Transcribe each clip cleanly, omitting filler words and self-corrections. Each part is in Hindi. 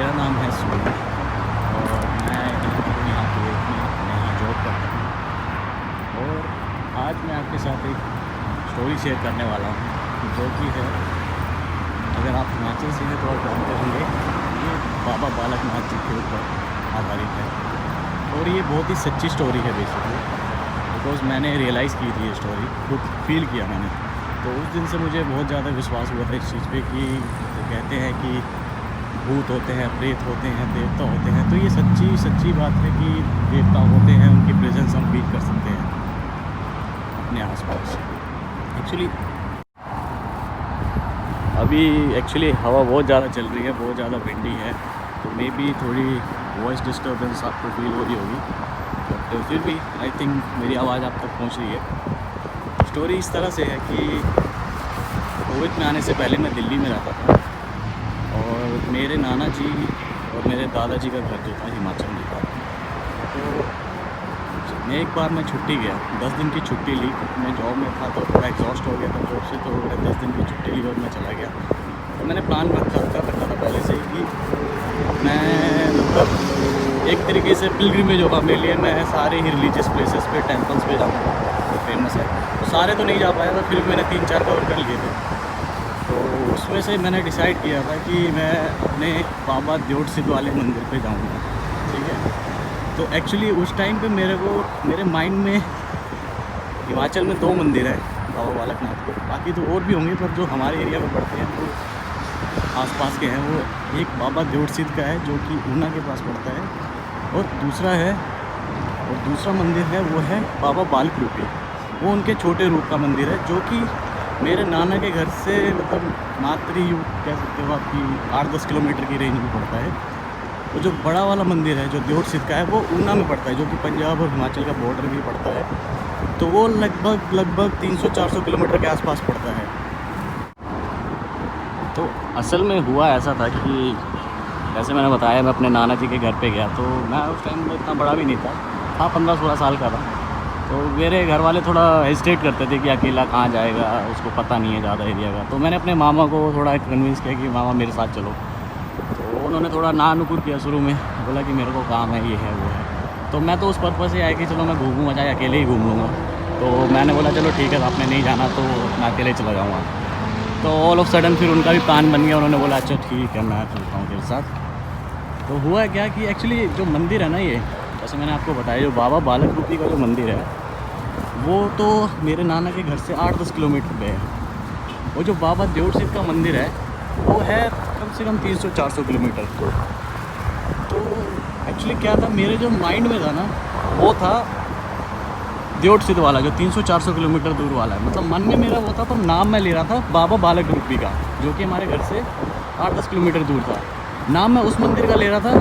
मेरा नाम है सुनील और मैं यहाँ कुवैत में यहाँ जॉब करता हूँ। और आज मैं आपके साथ एक स्टोरी शेयर करने वाला हूँ जो कि है, अगर आप हिमाचल से हैं तो आप जानते होंगे, ये बाबा बालक नाथ जी के ऊपर आधारित है। और ये बहुत ही सच्ची स्टोरी है बेसिकली, बिकॉज़ मैंने रियलाइज़ की थी ये स्टोरी, खुद फील किया मैंने। तो उस दिन से मुझे बहुत ज़्यादा विश्वास हुआ था इस चीज़ पे कि कहते हैं कि भूत होते हैं, प्रेत होते हैं, देवता होते हैं। तो ये सच्ची बात है कि देवता होते हैं, उनकी प्रेजेंस हम फील कर सकते हैं अपने आसपास। एक्चुअली हवा बहुत ज़्यादा चल रही है, बहुत ज़्यादा विंडी है, तो मे बी थोड़ी वॉइस डिस्टर्बेंस आपको फील हो रही होगी, बट फिर भी आई थिंक मेरी आवाज़ आप तक पहुँच रही है। स्टोरी इस तरह से है कि कुवैत में आने से पहले मैं दिल्ली में रहता था और मेरे नाना जी और मेरे दादाजी का घर जो था हिमाचल में था। तो मैं एक बार छुट्टी गया, 10 दिन की छुट्टी ली। मैं जॉब में था तो थोड़ा एग्जॉस्ट हो गया था जॉब से, तो 10 दिन की छुट्टी ली और मैं चला गया। तो मैंने प्लान रखा था पहले से ही कि मैं मतलब एक तरीके से पिलग्रिमेज होगा मेरे लिए, मैं सारे ही रिलीजियस प्लेसेस पे, टेम्पल्स पे जाऊँगा जो फेमस है। तो सारे तो नहीं जा पाया था, फिर मैंने 3-4 कवर कर लिए थे। तो उसमें से मैंने डिसाइड किया था कि मैं अपने बाबा द्योट सिद्ध वाले मंदिर पे जाऊंगा, ठीक है। तो एक्चुअली उस टाइम पे मेरे माइंड में हिमाचल में 2 मंदिर हैं बाबा बालक नाथ के, बाकी तो और भी होंगे, पर जो हमारे एरिया में पड़ते हैं वो आसपास के हैं। वो एक बाबा द्योट सिद्ध का है जो कि ऊना के पास पड़ता है, और दूसरा मंदिर है वो है बाबा बालक रूपी। वो उनके छोटे रूप का मंदिर है जो कि मेरे नाना के घर से मतलब मात्र ही कह सकते हो आपकी 8-10 किलोमीटर की रेंज में पड़ता है। तो जो बड़ा वाला मंदिर है जो द्योट सिद्ध का है वो ऊना में पड़ता है, जो कि पंजाब और हिमाचल का बॉर्डर भी पड़ता है। तो वो लगभग 300-400 किलोमीटर के आसपास पड़ता है। तो असल में हुआ ऐसा था कि जैसे मैंने बताया, मैं अपने नाना जी के घर पे गया। तो मैं उस टाइम इतना बड़ा भी नहीं था 15-16 साल का था। तो मेरे घर वाले थोड़ा हेजिटेट करते थे कि अकेला कहाँ जाएगा, उसको पता नहीं है ज़्यादा एरिया का। तो मैंने अपने मामा को थोड़ा कन्विंस किया कि मामा मेरे साथ चलो। तो उन्होंने थोड़ा ना नुकुर किया शुरू में, बोला कि मेरे को काम है, ये है वो है। तो मैं तो उस पर्पज़ से आया कि चलो मैं घूमूँगा, चाहे अकेले ही घूम लूँगा। तो मैंने बोला चलो ठीक है, आपने नहीं जाना तो मैं अकेले चला जाऊँगा। तो ऑल ऑफ सडन फिर उनका भी प्लान बन गया, उन्होंने बोला अच्छा ठीक है मैं चलता हूँ तेरे साथ। तो हुआ क्या कि एक्चुअली जो मंदिर है ना, ये जैसे मैंने आपको बताया, जो बाबा बालक रूपी का जो मंदिर है वो तो मेरे नाना के घर से 8-10 किलोमीटर पे है। वो जो बाबा द्योट सिद्ध का मंदिर है वो है कम से कम 300-400 किलोमीटर। तो एक्चुअली क्या था, मेरे जो माइंड में था ना, वो था द्योट सिद्ध वाला जो 300-400 किलोमीटर दूर वाला है। मतलब मन में मेरा वो था, पर नाम मैं ले रहा था बाबा बालक रूपी का, जो कि हमारे घर से 8-10 किलोमीटर दूर था। नाम मैं उस मंदिर का ले रहा था,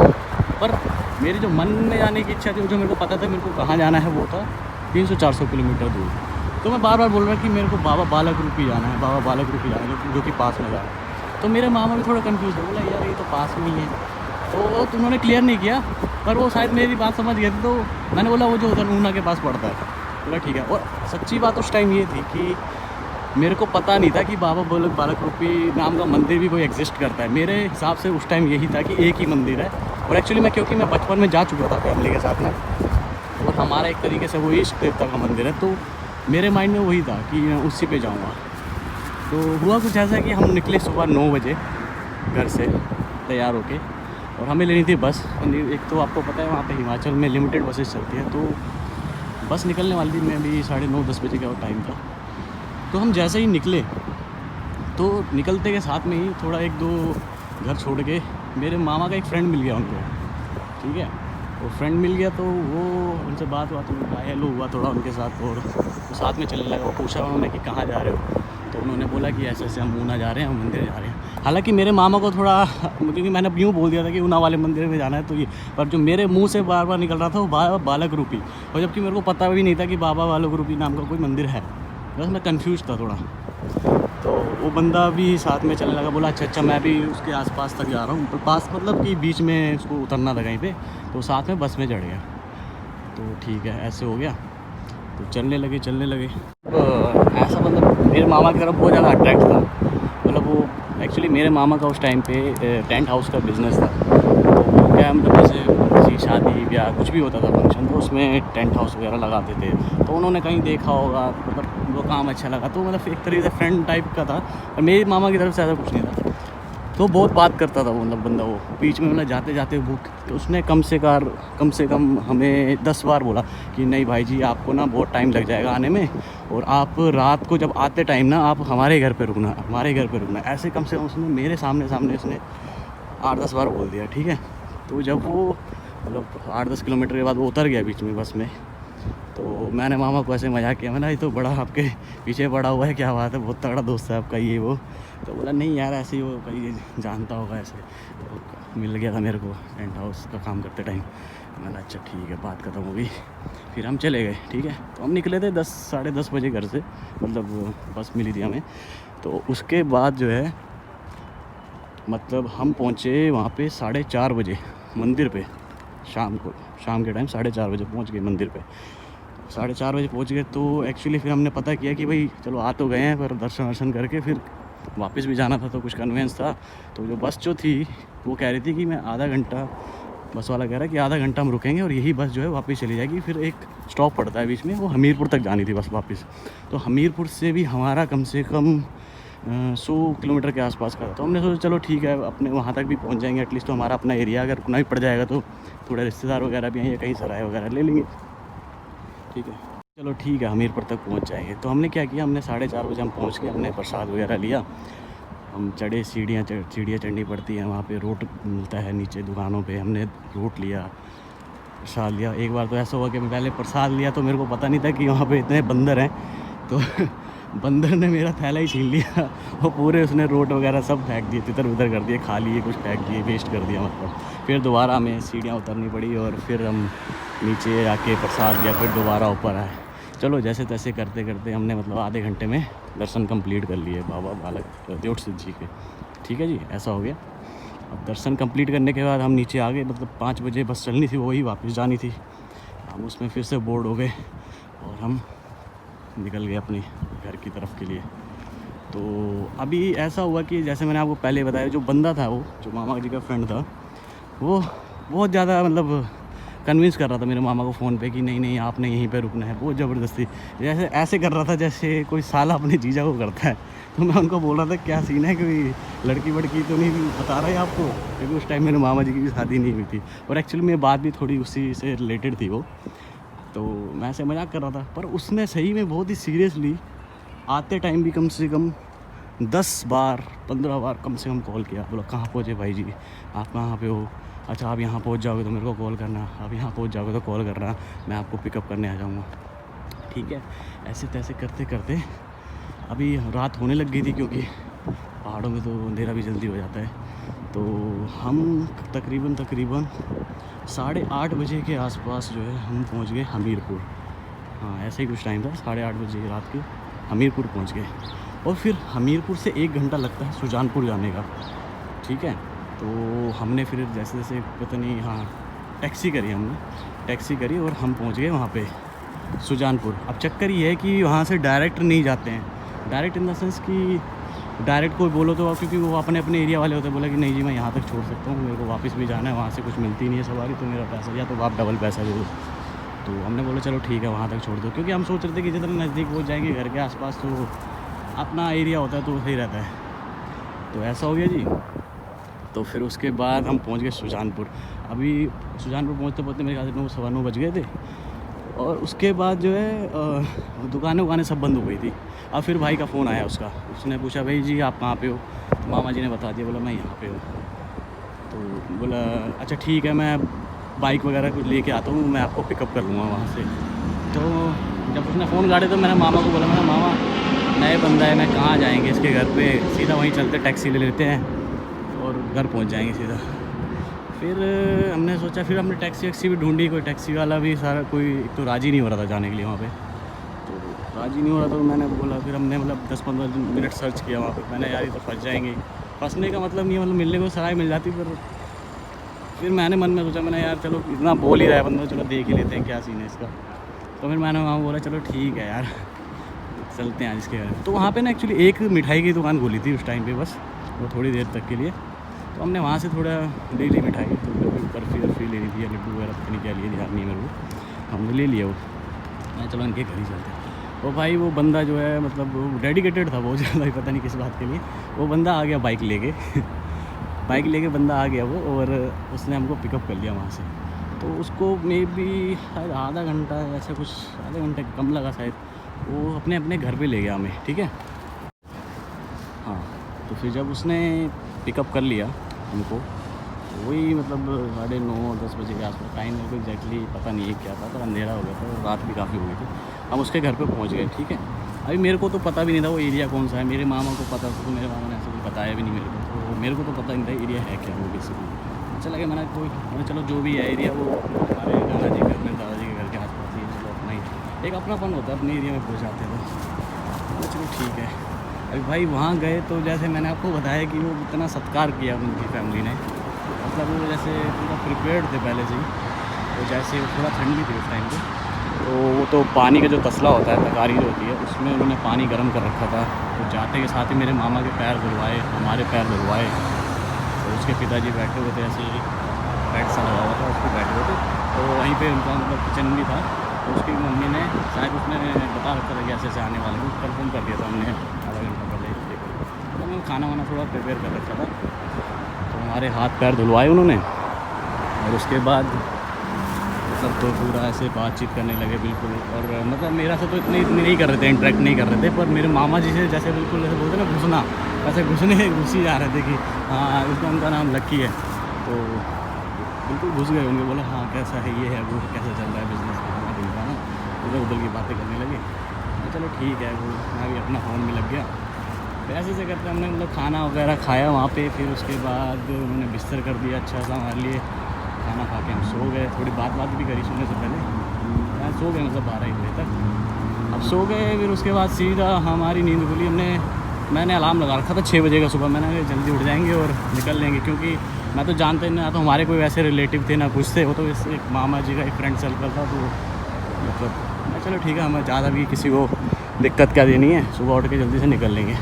पर मेरी जो मन में जाने की इच्छा थी, जो मेरे को पता था मेरे को कहाँ जाना है, वो था 300-400 किलोमीटर दूर। तो मैं बार बार बोल रहा कि मेरे को बाबा बालक रूपी जाना है, बाबा बालक रूपी जाना है, जो कि पास में जाना है। तो मेरे मामा भी थोड़ा कंफ्यूज हो, बोला यार ये तो पास में ही है। तो उन्होंने क्लियर नहीं किया, पर वो शायद मेरी बात समझ गए थे। तो मैंने बोला वो जो उधर ऊना के पास पड़ता है। बोला ठीक है। और सच्ची बात उस टाइम ये थी कि मेरे को पता नहीं था कि बाबा बालक रूपी नाम का मंदिर भी कोई एग्जिस्ट करता है। मेरे हिसाब से उस टाइम यही था कि एक ही मंदिर है। और एक्चुअली क्योंकि मैं बचपन में जा चुका था फैमिली के साथ में, और हमारा एक तरीके से वो इष्ट देवता का मंदिर है, तो मेरे माइंड में वही था कि मैं उसी पे जाऊंगा। तो हुआ कुछ ऐसा कि हम निकले सुबह 9 बजे घर से तैयार होके, और हमें लेनी थी बस। एक तो आपको पता है वहाँ पे हिमाचल में लिमिटेड बसेस चलती है, तो बस निकलने वाली थी, मैं भी 9:30-10 बजे का टाइम था। तो हम जैसे ही निकले, तो निकलते के साथ में ही थोड़ा 1-2 घर छोड़ के मेरे मामा का एक फ्रेंड मिल गया उनको, ठीक है। वो फ्रेंड मिल गया तो वो उनसे बात हेलो हुआ थोड़ा उनके साथ, और वो साथ में चलने लगा। वो पूछा उन्होंने कि कहाँ जा रहे हो, तो उन्होंने बोला कि ऐसे ऐसे हम ऊना जा रहे हैं, हम मंदिर जा रहे हैं। हालांकि मेरे मामा को थोड़ा, क्योंकि मैंने यूँ बोल दिया था कि ऊना वाले मंदिर में जाना है, तो ये, पर जो मेरे मुंह से बार बार निकल रहा था वो बाबा बालक रूपी, और जबकि मेरे को पता भी नहीं था कि बाबा बालक रूपी नाम का कोई मंदिर है। बस मैं कन्फ्यूज था थोड़ा। तो वो बंदा भी साथ में चलने लगा, बोला अच्छा मैं भी उसके आसपास तक जा रहा हूँ, पास मतलब कि बीच में उसको उतरना था कहीं पे, तो साथ में बस में चढ़ गया। तो ठीक है, ऐसे हो गया। तो चलने लगे ऐसा, मतलब मेरे मामा की तरफ बहुत ज़्यादा अट्रैक्ट था। मतलब वो एक्चुअली मेरे मामा का उस टाइम पे टेंट हाउस का बिज़नेस था, क्या मतलब जैसे किसी शादी या कुछ भी होता था फंक्शन, तो उसमें टेंट हाउस वगैरह लगाते थे। तो उन्होंने कहीं देखा होगा, मतलब वो काम अच्छा लगा, तो मतलब एक तरीके से फ्रेंड टाइप का था। और मेरी मामा की तरफ से ऐसा कुछ नहीं था। तो बहुत बात करता था वो, मतलब बंदा वो बीच में मतलब जाते जाते वो, तो उसने कम से कम हमें 10 बार बोला कि नहीं भाई जी, आपको ना बहुत टाइम लग जाएगा आने में, और आप रात को जब आते टाइम ना आप हमारे घर पे रुकना, हमारे घर पे रुकना। ऐसे कम से कम उसने मेरे सामने उसने 8-10 बार बोल दिया, ठीक है। तो जब वो मतलब 8-10 किलोमीटर के बाद वो उतर गया बीच में बस में, तो मैंने मामा को ऐसे मजाक किया, मैंने ये तो बड़ा आपके पीछे पड़ा हुआ है, क्या बात है, बहुत तगड़ा दोस्त है आपका ये वो। तो बोला नहीं यार, ऐसे ही वो कहीं जानता होगा ऐसे। तो मिल गया था मेरे को टेंट हाउस का काम करते टाइम। मैंने अच्छा ठीक है, बात खत्म हो गई। फिर हम चले गए, ठीक है। तो हम निकले थे 10 साढ़े 10 बजे घर से, मतलब बस मिली थी हमें। तो उसके बाद जो है मतलब हम पहुँचे वहाँ पे 4:30 बजे मंदिर पे। शाम के टाइम 4:30 बजे पहुँच गए मंदिर पे। 4:30 बजे पहुँच गए। तो एक्चुअली फिर हमने पता किया कि भाई चलो आ तो गए हैं, पर दर्शन वर्शन करके फिर वापस भी जाना था, तो कुछ कन्वेंस था। तो जो बस जो थी वो कह रही थी कि मैं आधा घंटा, बस वाला कह रहा है कि आधा घंटा हम रुकेंगे और यही बस जो है वापस चली जाएगी। फिर एक स्टॉप पड़ता है बीच में, वो हमीरपुर तक जानी थी बस वापस। तो हमीरपुर से भी हमारा कम से कम 100 किलोमीटर के आसपास का था। तो हमने सोचा चलो ठीक है, अपने वहाँ तक भी पहुँच जाएंगे एटलीस्ट। तो हमारा अपना एरिया अगर रुकना भी पड़ जाएगा तो थोड़े रिश्तेदार वगैरह भी हैं या कहीं सराय वगैरह ले लेंगे, ठीक है। चलो ठीक है, हमीरपुर तक पहुँच जाएंगे। तो हमने क्या किया, हमने 4:30 बजे हम पहुँच के हमने प्रसाद वगैरह लिया। हम चढ़े, सीढ़ियाँ चढ़नी पड़ती हैं, वहाँ पे रोट मिलता है नीचे दुकानों पे। हमने रोट लिया, प्रसाद लिया। एक बार तो ऐसा हुआ कि मैं पहले प्रसाद लिया तो मेरे को पता नहीं था कि वहाँ पे इतने बंदर हैं। तो बंदर ने मेरा थैला ही छीन लिया और पूरे उसने रोट वगैरह सब फेंक दिए, तितर बितर कर दिए, खा लिए, कुछ फेंक दिए, वेस्ट कर दिया मतलब। फिर दोबारा हमें सीढ़ियाँ उतरनी पड़ी और फिर हम नीचे आके प्रसाद लिया, फिर दोबारा ऊपर आए। चलो जैसे तैसे करते करते हमने मतलब आधे घंटे में दर्शन कंप्लीट कर लिए बाबा बालक देवट सिद्ध जी के, ठीक है जी। ऐसा हो गया। अब दर्शन कंप्लीट करने के बाद हम नीचे आ गए, मतलब 5 बजे बस चलनी थी, वही वापस जानी थी। हम उसमें फिर से बोर्ड हो गए और हम निकल गए अपने घर की तरफ के लिए। तो अभी ऐसा हुआ कि जैसे मैंने आपको पहले बताया, जो बंदा था वो, जो मामा जी का फ्रेंड था, वो बहुत ज़्यादा मतलब कन्विंस कर रहा था मेरे मामा को फ़ोन पे कि नहीं नहीं आपने यहीं पे रुकना है, बहुत ज़बरदस्ती। जैसे ऐसे कर रहा था जैसे कोई साला अपने जीजा को करता है। तो मैं उनको बोल रहा था क्या सीन है, कोई लड़की वड़की तो नहीं बता रहा है आपको, क्योंकि उस टाइम मेरे मामा जी की भी शादी नहीं हुई थी। और एक्चुअली में बात भी थोड़ी उसी से रिलेटेड थी वो। तो मैं ऐसे मजाक कर रहा था, पर उसने सही में बहुत ही सीरियसली आते टाइम भी कम से कम 10 बार 15 बार कम से कम कॉल किया। बोला कहाँ पहुँचे भाई जी, आप कहाँ पे हो, अच्छा आप यहाँ पहुँच जाओगे तो मेरे को कॉल करना, आप यहाँ पहुँच जाओगे तो कॉल करना, मैं आपको पिकअप करने आ जाऊँगा, ठीक है। ऐसे तैसे करते करते अभी रात होने लग गई थी, क्योंकि पहाड़ों में तो अंधेरा भी जल्दी हो जाता है। तो हम तकरीबन 8:30 बजे के आसपास जो है हम पहुँच गए हमीरपुर। हाँ ऐसे ही कुछ टाइम था, 8:30 बजे रात के हमीरपुर पहुँच गए। और फिर हमीरपुर से 1 घंटा लगता है सुजानपुर जाने का, ठीक है। तो हमने फिर जैसे जैसे पता नहीं, हाँ टैक्सी करी और हम पहुँच गए वहाँ पे सुजानपुर। अब चक्कर ये है कि वहाँ से डायरेक्ट नहीं जाते हैं, डायरेक्ट इन द सेंस कि डायरेक्ट कोई बोलो तो, क्योंकि वो अपने एरिया वाले होते हैं, बोला कि नहीं जी मैं यहाँ तक छोड़ सकता हूँ, मेरे को वापस भी जाना है, वहाँ से कुछ मिलती नहीं है सवारी, तो मेरा पैसा या तो आप डबल पैसा दे दो। तो हमने बोला चलो ठीक है वहाँ तक छोड़ दो, क्योंकि हम सोच रहे थे कि जितना नज़दीक पहुँच जाएंगे घर के आसपास तो अपना एरिया होता है तो सही रहता है। तो ऐसा हो गया जी। तो फिर उसके बाद हम पहुँच गए सुजानपुर। अभी सुजानपुर पहुँचते मेरे ख्याल से 9 सवा 9 बज गए थे। और उसके बाद जो है दुकानें सब बंद हो गई थी। अब फिर भाई का फ़ोन आया उसका, उसने पूछा भाई जी आप कहाँ पे हो, तो मामा जी ने बता दिया, बोला मैं यहाँ पे हूँ। तो बोला अच्छा ठीक है, मैं बाइक वगैरह कुछ लेके आता हूँ, मैं आपको पिकअप कर लूँगा वहाँ से। तो जब उसने फ़ोन काटे तो मैंने मामा को बोला, मैंने मामा नए बंदा है, मैं कहाँ जाएंगे इसके घर पे, सीधा वहीं चलते टैक्सी ले लेते हैं और घर पहुँच जाएंगे सीधा। फिर हमने सोचा, फिर हमने टैक्सी भी ढूंढी, कोई टैक्सी वाला भी सारा कोई तो राज़ी नहीं हो रहा था जाने के लिए वहाँ पे। तो राज़ी नहीं हो रहा, तो मैंने बोला, फिर हमने मतलब 10-15 मिनट सर्च किया वहाँ पे। मैंने यार ये तो फंस जाएंगे, फंसने का मतलब नहीं, मतलब मिलने को सराय मिल जाती। फिर मैंने मन में सोचा, मैंने यार चलो इतना बोल ही रहा है बंदा, चलो देख ही लेते हैं क्या सीन है इसका। तो फिर मैंने वहाँ बोला चलो ठीक है यार चलते हैं आज इसके घर। तो वहाँ पे ना एक्चुअली एक मिठाई की दुकान खोली थी उस टाइम पे, बस वो थोड़ी देर तक के लिए। तो हमने वहाँ से थोड़ा ले ली मिठाई, तो बर्फ़ी वर्फ़ी लेनी थी या लड्डू वगैरह, पता नहीं क्या लिए, ध्यान नहीं है मेरे को। हमने ले लिया वो। मैं चलो इनके घर ही चलते हैं। वो भाई वो बंदा जो है मतलब वो डेडिकेटेड था बहुत ज़्यादा, पता नहीं किस बात के लिए। वो बंदा आ गया बाइक लेके बाइक लेके बंदा आ गया वो, और उसने हमको पिकअप कर लिया वहाँ से। तो उसको मे बी शायद आधा घंटा ऐसा कुछ, आधे घंटे कम लगा शायद। वो अपने अपने घर पे ले गया हमें, ठीक है। हाँ, तो फिर जब उसने पिकअप कर लिया हमको, वही मतलब 9:30-10 बजे के आसपास, टाइम मेरे को एग्जैक्टली पता नहीं है क्या था, पर अंधेरा हो गया था और रात भी काफ़ी हो गई थी। हम उसके घर पे पहुंच गए, ठीक है। अभी मेरे को तो पता भी नहीं था वो एरिया कौन सा है, मेरे मामा को पता था, तो मेरे मामा ने ऐसा कुछ बताया भी नहीं मेरे को, तो मेरे को तो पता नहीं था एरिया है क्या वो बेसिकली। अच्छा लगे, मैंने चलो जो भी है एरिया, वो हमारे नाना जी घर में, दादाजी के घर के आसपास ही, चलो अपना ही एक अपनापन होता है, अपने एरिया में पहुँच जाते हैं तो चलो ठीक है। अभी भाई वहाँ गए तो जैसे मैंने आपको बताया कि वो इतना सत्कार किया उनकी फैमिली ने, मतलब वो जैसे पूरा प्रिपेयर्ड थे पहले से ही। तो जैसे वो थोड़ा ठंड भी थी उस टाइम पे, तो वो तो पानी का जो तसला होता है, तकारी जो होती है, उसमें उन्होंने पानी गर्म कर रखा था। तो जाते के साथ ही मेरे मामा के पैर धुलवाए, हमारे पैर धुलवाए। तो उसके पिताजी बैठे हुए थे ऐसे ही, बेड सा लगा हुआ था, उस पर बैठे हुए थे। तो वहीं पे उनका मतलब किचन भी था। तो उसकी मम्मी ने शायद उसने बता रखा था कि ऐसे ऐसे आने वाले को, कन्फर्म कर दिया था हमने आधा घंटा पहले। तो हमने खाना वाना थोड़ा प्रिपेयर कर रखा था। तो हमारे हाथ पैर धुलवाए उन्होंने, और उसके बाद मतलब तो पूरा ऐसे बातचीत करने लगे बिल्कुल। और मतलब मेरा से तो इतनी नहीं कर रहे थे, इंटरेक्ट नहीं कर रहे थे, पर मेरे मामा जी से जैसे बिल्कुल जैसे बोलते ना घुसना, वैसे घुसी जा रहे थे कि हाँ उसका उनका नाम लक्की है। तो बिल्कुल घुस गए उनके, बोला हाँ कैसा है, ये है वो, कैसे चल रहा है बिज़नेस, ना उधर उधर की बातें करने लगे। तो चलो ठीक है, वो मैं भी अपना फ़ोन में लग गया। ऐसे से करते हमने मतलब खाना वगैरह खाया वहाँ पे। फिर उसके बाद उन्होंने बिस्तर कर दिया अच्छा सा हमारे लिए। खाना खा के हम सो गए, थोड़ी बात भी करी सोने से पहले। मैं सो गए मतलब 12-1 बजे तक। अब सो गए, फिर उसके बाद सीधा हमारी नींद खुली। मैंने अलार्म लगा रखा था 6 बजे का सुबह। मैंने जल्दी उठ जाएंगे और निकल लेंगे, क्योंकि मैं तो जानते नहीं, ना तो हमारे कोई वैसे रिलेटिव थे ना कुछ थे। वो तो एक मामा जी का एक फ्रेंड सर्कल था। तो मतलब चलो ठीक है, हमें ज़्यादा भी किसी को दिक्कत क्या देनी है, सुबह उठ के जल्दी से निकल लेंगे,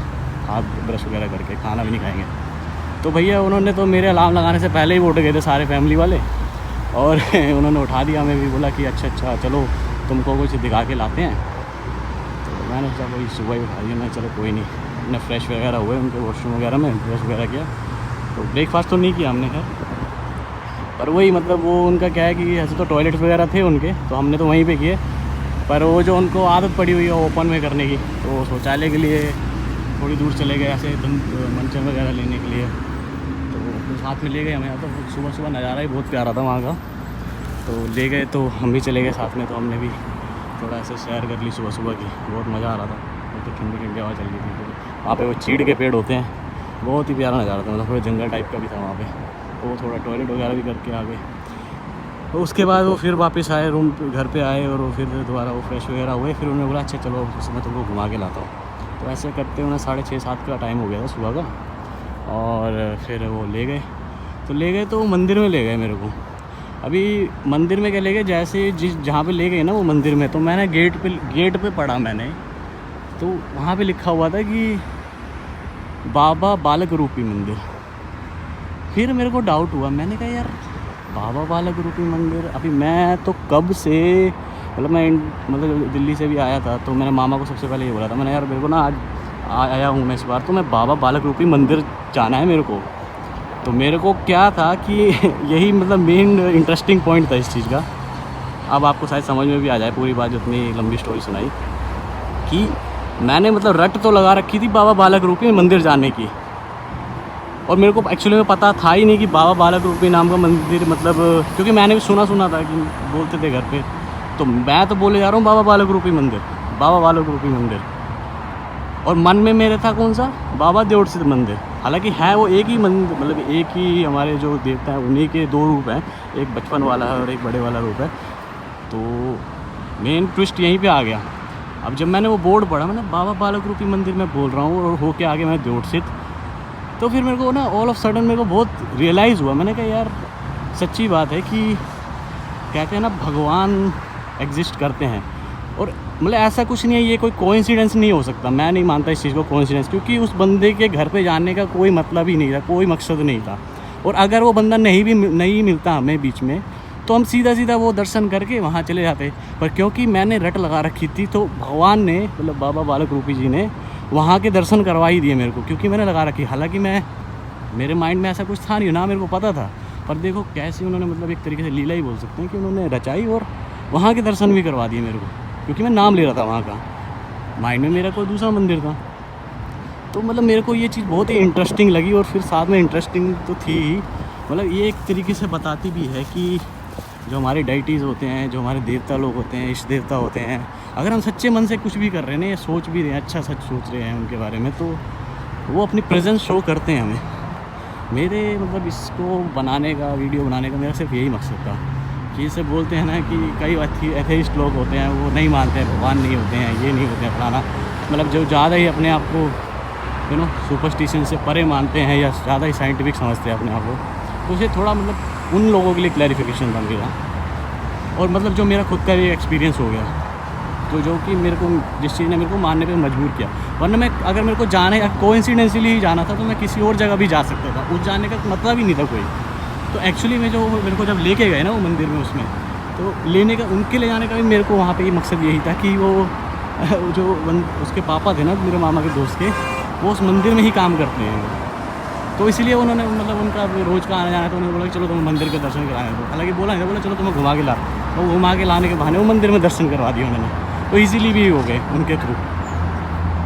हाथ ब्रश वगैरह करके, खाना भी नहीं खाएंगे। तो भैया उन्होंने तो मेरे अलार्म लगाने से पहले ही उठ गए थे सारे फैमिली वाले, और उन्होंने उठा दिया हमें भी, बोला कि अच्छा चलो तुमको कुछ दिखा के लाते हैं। तो मैंने सोचा कोई सुबह ही उठा दिया। मैं चलो कोई नहीं, अपने फ्रेश वगैरह हुए, उनके वॉशरूम वगैरह में ब्रश वगैरह किया। तो ब्रेकफास्ट तो नहीं किया हमने खैर, पर वही मतलब वो उनका क्या है कि ऐसे तो टॉयलेट्स वगैरह थे उनके, तो हमने तो वहीं पे किए। पर वो जो उनको आदत पड़ी हुई है ओपन में करने की, तो शौचालय के लिए थोड़ी दूर चले गए ऐसे मंचन वगैरह लेने के लिए। तो साथ में ले गए हमें। तो सुबह नज़ारा ही बहुत प्यारा था वहाँ का, तो ले गए, तो हम भी चले गए साथ में। तो हमने भी थोड़ा ऐसे सैर कर ली सुबह की, बहुत मज़ा आ रहा था। तो ठंडी हवा चल रही थी। तो वहाँ पे वो चीड़ के पेड़ होते हैं, बहुत ही प्यारा नज़ारा था, मतलब थोड़ा जंगल टाइप का भी था वहाँ पे। तो वो थोड़ा टॉयलेट वगैरह भी करके आ गए। तो उसके बाद वो फिर वापस आए रूम घर पे आए, और वो फिर दोबारा वो फ्रेश वगैरह हुए। फिर उन्होंने बोला अच्छा चलो मैं तुमको घुमा के लाता हूँ। तो ऐसे करते उन्हें 6:30-7 का टाइम हो गया था सुबह का, और फिर वो ले गए तो मंदिर में ले गए मेरे को। अभी मंदिर में क्या ले गए, जैसे जहाँ पे ले गए ना वो मंदिर में, तो मैंने गेट पे पढ़ा मैंने, तो वहाँ पे लिखा हुआ था कि बाबा बालक रूपी मंदिर। फिर मेरे को डाउट हुआ, मैंने कहा यार बाबा बालक रूपी मंदिर, अभी मैं तो कब से मतलब दिल्ली से भी आया था, तो मैंने मामा को सबसे पहले ये बोला था, मैंने यार मेरे को ना आज आया हूँ मैं इस बार, तो मैं बाबा बालक रूपी मंदिर जाना है मेरे को। तो मेरे को क्या था कि यही मतलब मेन इंटरेस्टिंग पॉइंट था इस चीज़ का। अब आपको शायद समझ में भी आ जाए पूरी बात, जितनी लंबी स्टोरी सुनाई, कि मैंने मतलब रट तो लगा रखी थी बाबा बालक रूपी मंदिर जाने की, और मेरे को एक्चुअली में पता था ही नहीं कि बाबा बालक रूपी नाम का मंदिर, मतलब क्योंकि मैंने भी सुना था कि बोलते थे घर पे, तो मैं तो बोले जा रहा हूँ बाबा बालक रूपी मंदिर, और मन में मेरे था कौन सा, बाबा देवसिद्ध मंदिर। हालांकि है वो एक ही मंदिर, मतलब एक ही हमारे जो देवता हैं उन्हीं के 2 रूप हैं, एक बचपन वाला है और एक बड़े वाला रूप है। तो मेन ट्विस्ट यहीं पे आ गया। अब जब मैंने वो बोर्ड पढ़ा, मैंने बाबा बालक रूपी मंदिर में बोल रहा हूँ और होके आगे मैं देवसिद्ध, तो फिर मेरे को ना ऑल ऑफ सडन मेरे को बहुत रियलाइज़ हुआ। मैंने कहा यार सच्ची बात है कि कहते हैं ना भगवान एग्जिस्ट करते हैं, और मतलब ऐसा कुछ नहीं है, ये कोई कोइंसिडेंस नहीं हो सकता। मैं नहीं मानता इस चीज़ को कोइंसिडेंस, क्योंकि उस बंदे के घर पे जाने का कोई मतलब ही नहीं था, कोई मकसद नहीं था। और अगर वो बंदा नहीं मिलता हमें बीच में, तो हम सीधा सीधा वो दर्शन करके वहाँ चले जाते। पर क्योंकि मैंने रट लगा रखी थी, तो भगवान ने मतलब बाबा बालक रूपी जी ने वहाँ के दर्शन करवा ही दिए मेरे को, क्योंकि मैंने लगा रखी। हालांकि मेरे माइंड में ऐसा कुछ था नहीं ना, मेरे को पता था। पर देखो कैसे उन्होंने मतलब एक तरीके से लीला ही बोल सकते हैं कि उन्होंने रचाई और वहाँ के दर्शन भी करवा दिए मेरे को, क्योंकि मैं नाम ले रहा था वहाँ का। माइंड में मेरा कोई दूसरा मंदिर था। तो मतलब मेरे को ये चीज़ बहुत ही इंटरेस्टिंग लगी। और फिर साथ में इंटरेस्टिंग तो थी ही, मतलब ये एक तरीके से बताती भी है कि जो हमारे डाइटीज़ होते हैं, जो हमारे देवता लोग होते हैं, इष्ट देवता होते हैं, अगर हम सच्चे मन से कुछ भी कर रहे हैं ना, या सोच भी रहे हैं, अच्छा सच सोच रहे हैं उनके बारे में, तो वो अपनी प्रेजेंस शो करते हैं हमें। मेरे मतलब इसको बनाने का, वीडियो बनाने का मेरा सिर्फ यही मकसद था कि इसे बोलते हैं ना कि कई एथेइस्ट लोग होते हैं, वो नहीं मानते हैं भगवान नहीं होते हैं, ये नहीं होते हैं फलाना, मतलब जो ज़्यादा ही अपने आप को सुपरस्टिशन से परे मानते हैं या ज़्यादा ही साइंटिफिक समझते हैं अपने आप को, तो उसे थोड़ा मतलब उन लोगों के लिए क्लैरिफिकेशन था मेरा। और मतलब जो मेरा खुद का ये एक्सपीरियंस हो गया, तो जो कि मेरे को जिस चीज़ ने मेरे को मानने पे मजबूर किया। वरना मैं अगर मेरे को जाना है कोइंसिडेंटली ही जाना था, तो मैं किसी और जगह भी जा सकता था, उस जाने का मतलब ही नहीं था कोई। तो एक्चुअली में जो मेरे को जब लेके गए ना वो मंदिर में, उसमें तो लेने का, उनके ले जाने का भी मेरे को वहाँ पे ये मकसद यही था कि वो जो उसके पापा थे ना मेरे मामा के दोस्त के, वो उस मंदिर में ही काम करते हैं। तो इसलिए उन्होंने मतलब उनका रोज़ का आना जाना, तो उन्होंने बोला कि चलो तुम्हें मंदिर के दर्शन कराने दो। हालांकि बोला नहीं, बोला चलो तुम्हें घुमा के ला। तो घुमा के लाने के बहाने वो मंदिर में दर्शन करवा दिए उन्होंने, तो इजीली भी हो गए उनके थ्रू।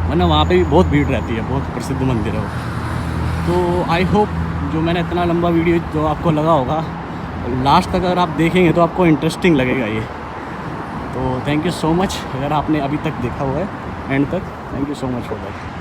वरना वहाँ पे भी बहुत भीड़ रहती है, बहुत प्रसिद्ध मंदिर है वो। तो आई होप जो मैंने इतना लंबा वीडियो जो आपको लगा होगा, लास्ट तक अगर आप देखेंगे तो आपको इंटरेस्टिंग लगेगा ये। तो थैंक यू सो मच, अगर आपने अभी तक देखा हुआ है एंड तक, thank you so much for that.